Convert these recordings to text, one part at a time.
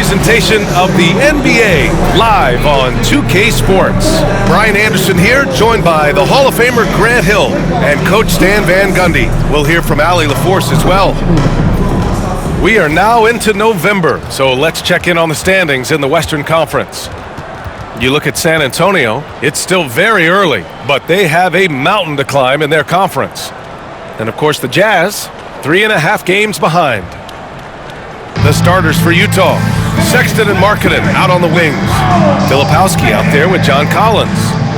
presentation of the NBA live on 2K Sports. Brian Anderson here, joined by the Hall of Famer Grant Hill and Coach Stan Van Gundy. We'll hear from Allie LaForce as well. We are now into November, so let's check in on the standings in the Western Conference. You look at San Antonio, it's still very early, but they have a mountain to climb in their conference. And of course the Jazz, 3.5 games behind. The starters for Utah, Sexton and Markkanen out on the wings. Filipowski out there with John Collins.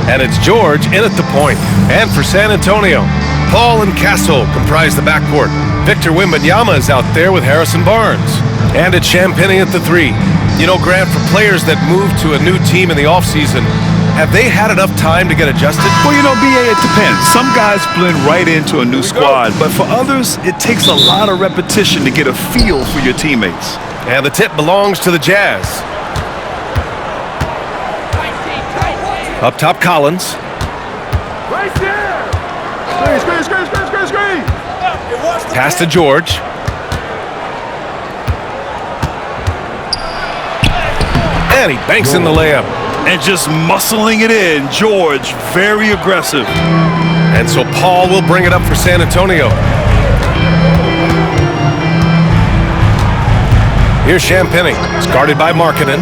And it's George in at the point. And for San Antonio, Paul and Castle comprise the backcourt. Victor Wembanyama is out there with Harrison Barnes. And it's Champagnie at the 3. You know, Grant, for players that move to a new team in the offseason, have they had enough time to get adjusted? Well, you know, B.A., it depends. Some guys blend right into a new squad, but for others, it takes a lot of repetition to get a feel for your teammates. And the tip belongs to the Jazz. Up top, Collins. Right there! Screen! Pass to George. And he banks in the layup. And just muscling it in, George, very aggressive. And so Paul will bring it up for San Antonio. Here's Champagnie. It's guarded by Markkanen.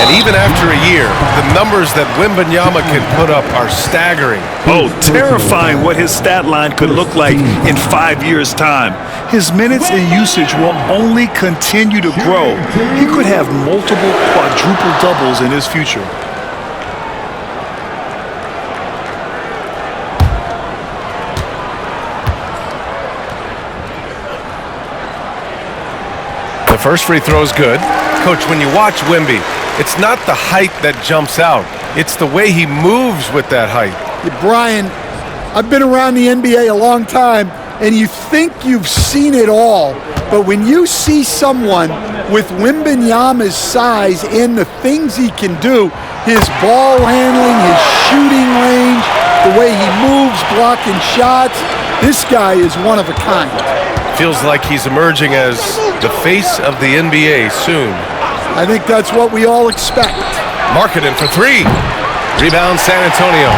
And even after a year, the numbers that Wembanyama can put up are staggering. Oh, terrifying what his stat line could look like in 5 years' time. His minutes and usage will only continue to grow. He could have multiple quadruple doubles in his future. The first free throw is good. Coach, when you watch Wemby, it's not the height that jumps out. It's the way he moves with that height. Yeah, Brian, I've been around the NBA a long time, and you think you've seen it all, but when you see someone with Wembanyama's size and the things he can do, his ball handling, his shooting range, the way he moves, blocking shots, this guy is one of a kind. Feels like he's emerging as the face of the NBA soon. I think that's what we all expect. Markkanen for 3. Rebound San Antonio.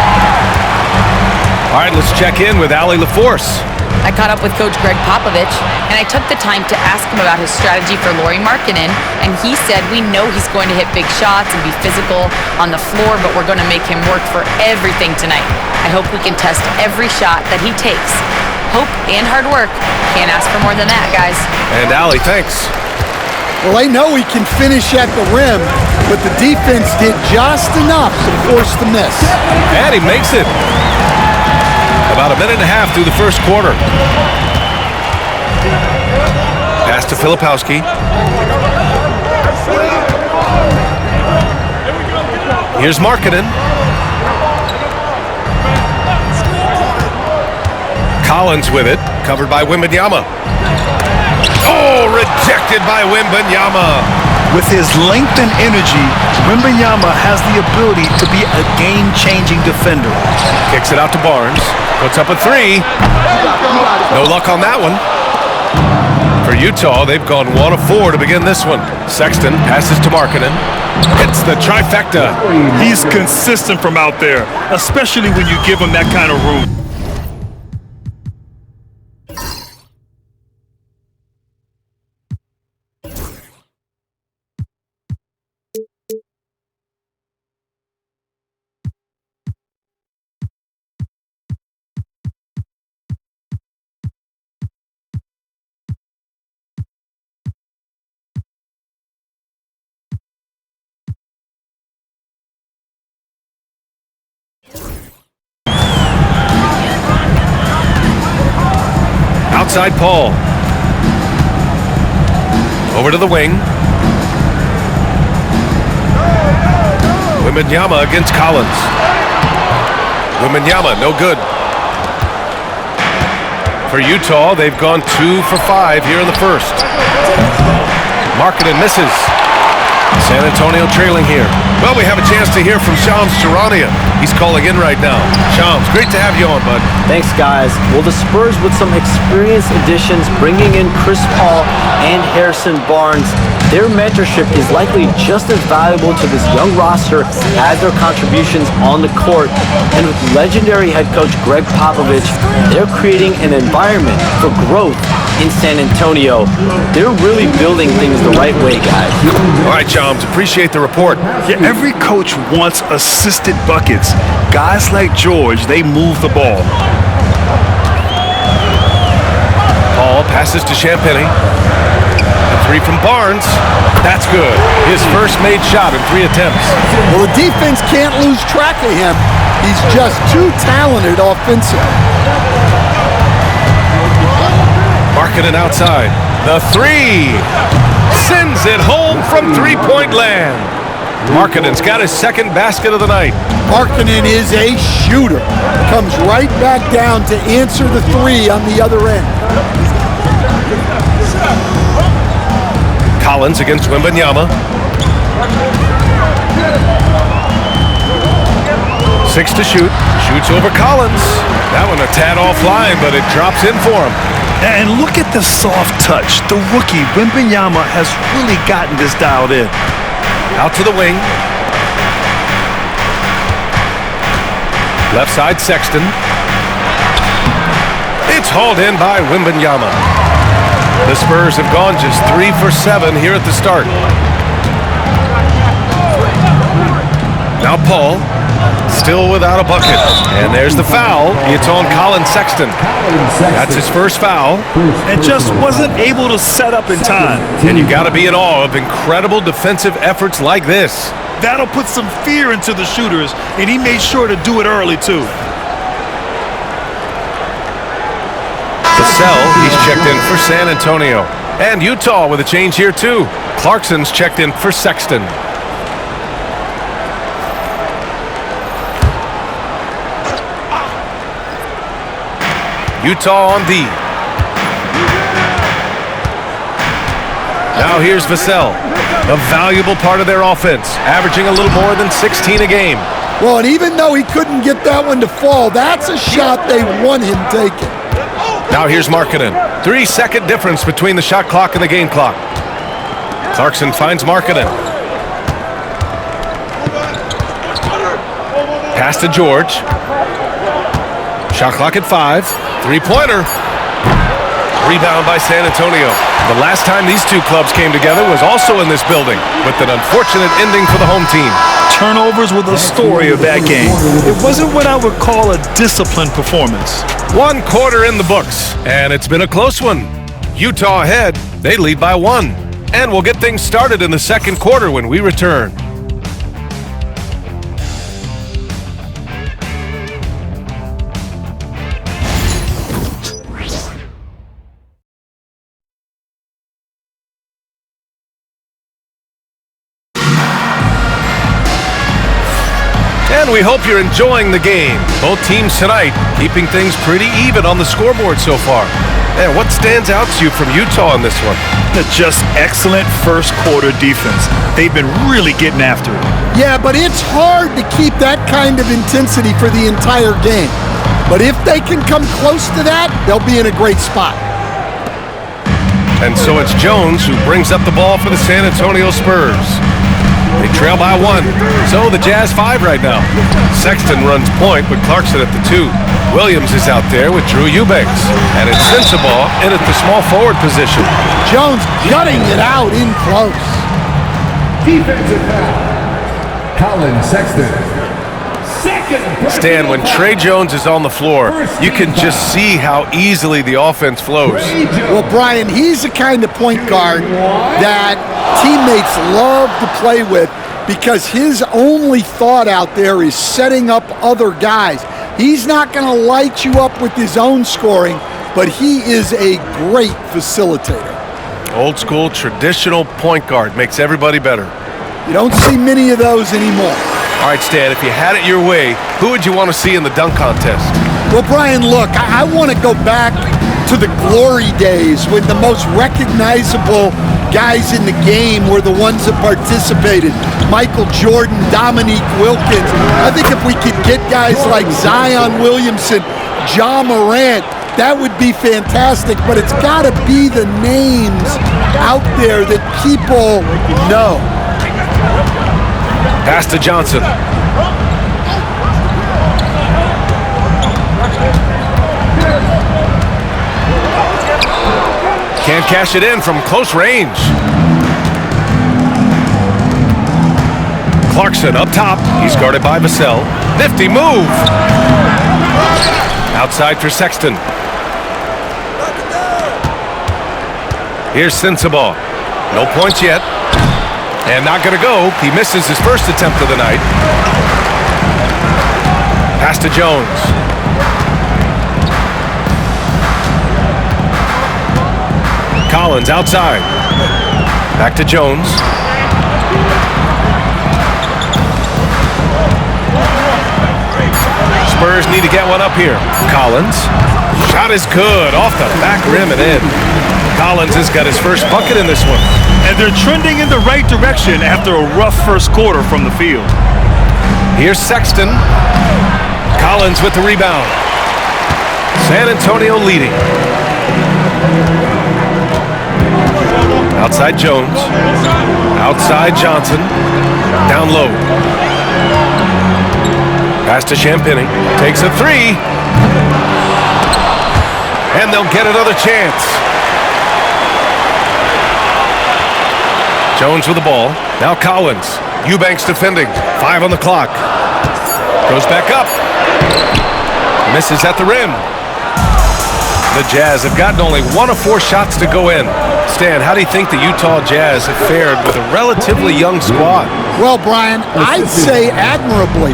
All right, let's check in with Allie LaForce. I caught up with Coach Greg Popovich, and I took the time to ask him about his strategy for Lauri Markkanen, and he said, we know he's going to hit big shots and be physical on the floor, but we're going to make him work for everything tonight. I hope we can test every shot that he takes. Hope and hard work. Can't ask for more than that, guys. And Allie, thanks. Well, I know he can finish at the rim, but the defense did just enough to force the miss. And he makes it. About a minute and a half through the first quarter. Pass to Filipowski. Here's Markkanen. Collins with it, covered by Wembanyama. Oh, rejected by Wembanyama. With his length and energy, Wembanyama has the ability to be a game-changing defender. Kicks it out to Barnes. Puts up a 3. No luck on that one. For Utah, they've gone 1 of 4 to begin this one. Sexton passes to Markkanen. Hits the trifecta. He's consistent from out there, especially when you give him that kind of room. Outside Paul. Over to the wing. Wembanyama against Collins. Wembanyama, no good. For Utah, they've gone 2 for 5 here in the first. Markkanen misses. San Antonio trailing here. Well, we have a chance to hear from Shams Charania. He's calling in right now. Shams, great to have you on, bud. Thanks, guys. Well, the Spurs with some experienced additions, bringing in Chris Paul and Harrison Barnes, their mentorship is likely just as valuable to this young roster as their contributions on the court. And with legendary head coach Greg Popovich, they're creating an environment for growth in San Antonio. They're really building things the right way, guys. All right, Shams, appreciate the report. Yeah, every coach wants assisted buckets. Guys like George, they move the ball. Paul passes to Champagny. A three from Barnes. That's good. His first made shot in 3 attempts. Well, the defense can't lose track of him. He's just too talented offensively. Markkanen outside. The three. Sends it home from three-point land. Markkanen's got his second basket of the night. Markkanen is a shooter. Comes right back down to answer the three on the other end. Collins against Wembanyama. 6 to shoot. Shoots over Collins. That one a tad offline, but it drops in for him. And look at the soft touch. The rookie, Wembanyama, has really gotten this dialed in. Out to the wing. Left side, Sexton. It's hauled in by Wembanyama. The Spurs have gone just 3 for 7 here at the start. Now Paul, still without a bucket. And there's the foul. It's on Colin Sexton. That's his first foul. And just wasn't able to set up in time. And you got to be in awe of incredible defensive efforts like this. That'll put some fear into the shooters, and he made sure to do it early, too. Vassell, he's checked in for San Antonio. And Utah with a change here, too. Clarkson's checked in for Sexton. Utah on D. Now here's Vassell, a valuable part of their offense, averaging a little more than 16 a game. Well, and even though he couldn't get that one to fall, that's a shot they want him taking. Now here's Markkanen. 3-second difference between the shot clock and the game clock. Clarkson finds Markkanen. Pass to George. Shot clock at 5. Three-pointer. Rebound by San Antonio. The last time these two clubs came together was also in this building, with an unfortunate ending for the home team. Turnovers were the story of that game. It wasn't what I would call a disciplined performance. 1 quarter in the books, and it's been a close one. Utah ahead. They lead by 1. And we'll get things started in the second quarter when we return. And we hope you're enjoying the game. Both teams tonight keeping things pretty even on the scoreboard so far. And what stands out to you from Utah in this one? Just excellent first quarter defense. They've been really getting after it. Yeah, but it's hard to keep that kind of intensity for the entire game. But if they can come close to that, they'll be in a great spot. And so it's Jones who brings up the ball for the San Antonio Spurs. They trail by 1, so the Jazz 5 right now. Sexton runs point with Clarkson at the 2. Williams is out there with Drew Eubanks. And it's Sensabaugh in at the small forward position. Jones gutting it out in close. Defensive foul. Colin Sexton. Stan, when Trey Jones is on the floor, you can just see how easily the offense flows. Well, Brian, he's the kind of point guard that teammates love to play with because his only thought out there is setting up other guys. He's not going to light you up with his own scoring, but he is a great facilitator. Old school, traditional point guard makes everybody better. You don't see many of those anymore. All right, Stan, if you had it your way, who would you want to see in the dunk contest? Well, Brian, look, I want to go back to the glory days when the most recognizable guys in the game were the ones that participated. Michael Jordan, Dominique Wilkins. I think if we could get guys like Zion Williamson, Ja Morant, that would be fantastic, but it's got to be the names out there that people know. Pass to Johnson. Can't cash it in from close range. Clarkson up top. He's guarded by Vassell. Nifty move. Outside for Sexton. Here's Sensabaugh. No points yet. And not going to go. He misses his first attempt of the night. Pass to Jones. Collins outside. Back to Jones. Spurs need to get one up here. Collins. Shot is good. Off the back rim and in. Collins has got his first bucket in this one. And they're trending in the right direction after a rough first quarter from the field. Here's Sexton. Collins with the rebound. San Antonio leading. Outside Jones. Outside Johnson. Down low. Pass to Champagny. Takes a three. And they'll get another chance. Jones with the ball. Now Collins. Eubanks defending. 5 on the clock. Goes back up. Misses at the rim. The Jazz have gotten only 1 of 4 shots to go in. Stan, how do you think the Utah Jazz have fared with a relatively young squad? Well, Brian, I'd say admirably.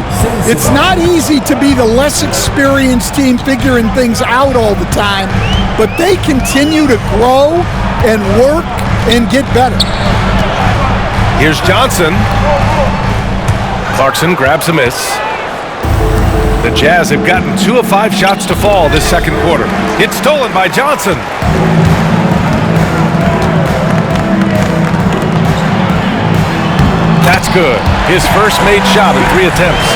It's not easy to be the less experienced team figuring things out all the time, but they continue to grow and work and get better. Here's Johnson. Clarkson grabs a miss. The Jazz have gotten 2 of 5 shots to fall this second quarter. It's stolen by Johnson. That's good. His first made shot in 3 attempts.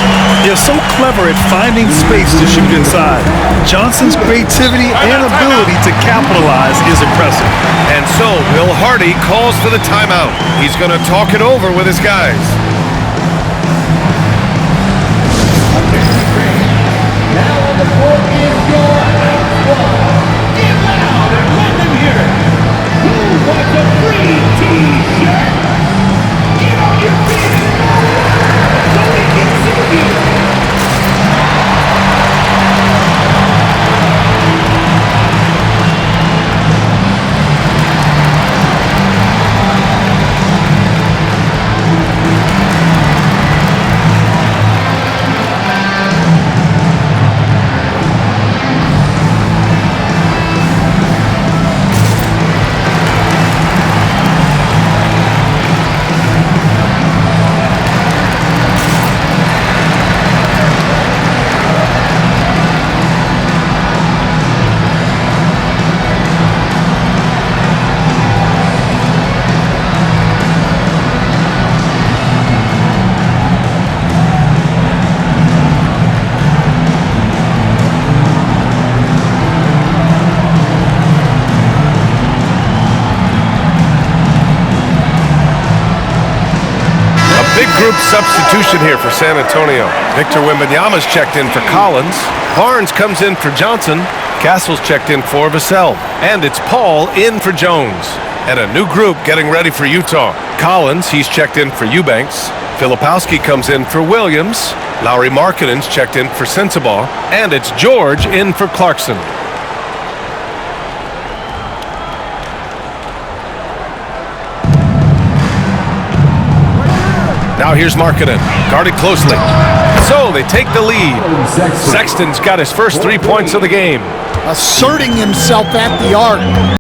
They're so clever at finding space to shoot inside. Johnson's creativity and ability to capitalize is impressive. And so Will Hardy calls for the timeout. He's going to talk it over with his guys. Now on the court is your squad. Get loud and let them hear it. Who wants a free T-shirt? Get on your feet and move so we can see you. Group substitution here for San Antonio. Victor Wembanyama's checked in for Collins. Barnes comes in for Johnson. Castle's checked in for Vassell. And it's Paul in for Jones. And a new group getting ready for Utah. Collins, he's checked in for Eubanks. Filipowski comes in for Williams. Lauri Markkanen's checked in for Sensabaugh. And it's George in for Clarkson. Now here's Markkanen, guarded closely. So they take the lead. Sexton's got his first 3 points of the game. Asserting himself at the arc.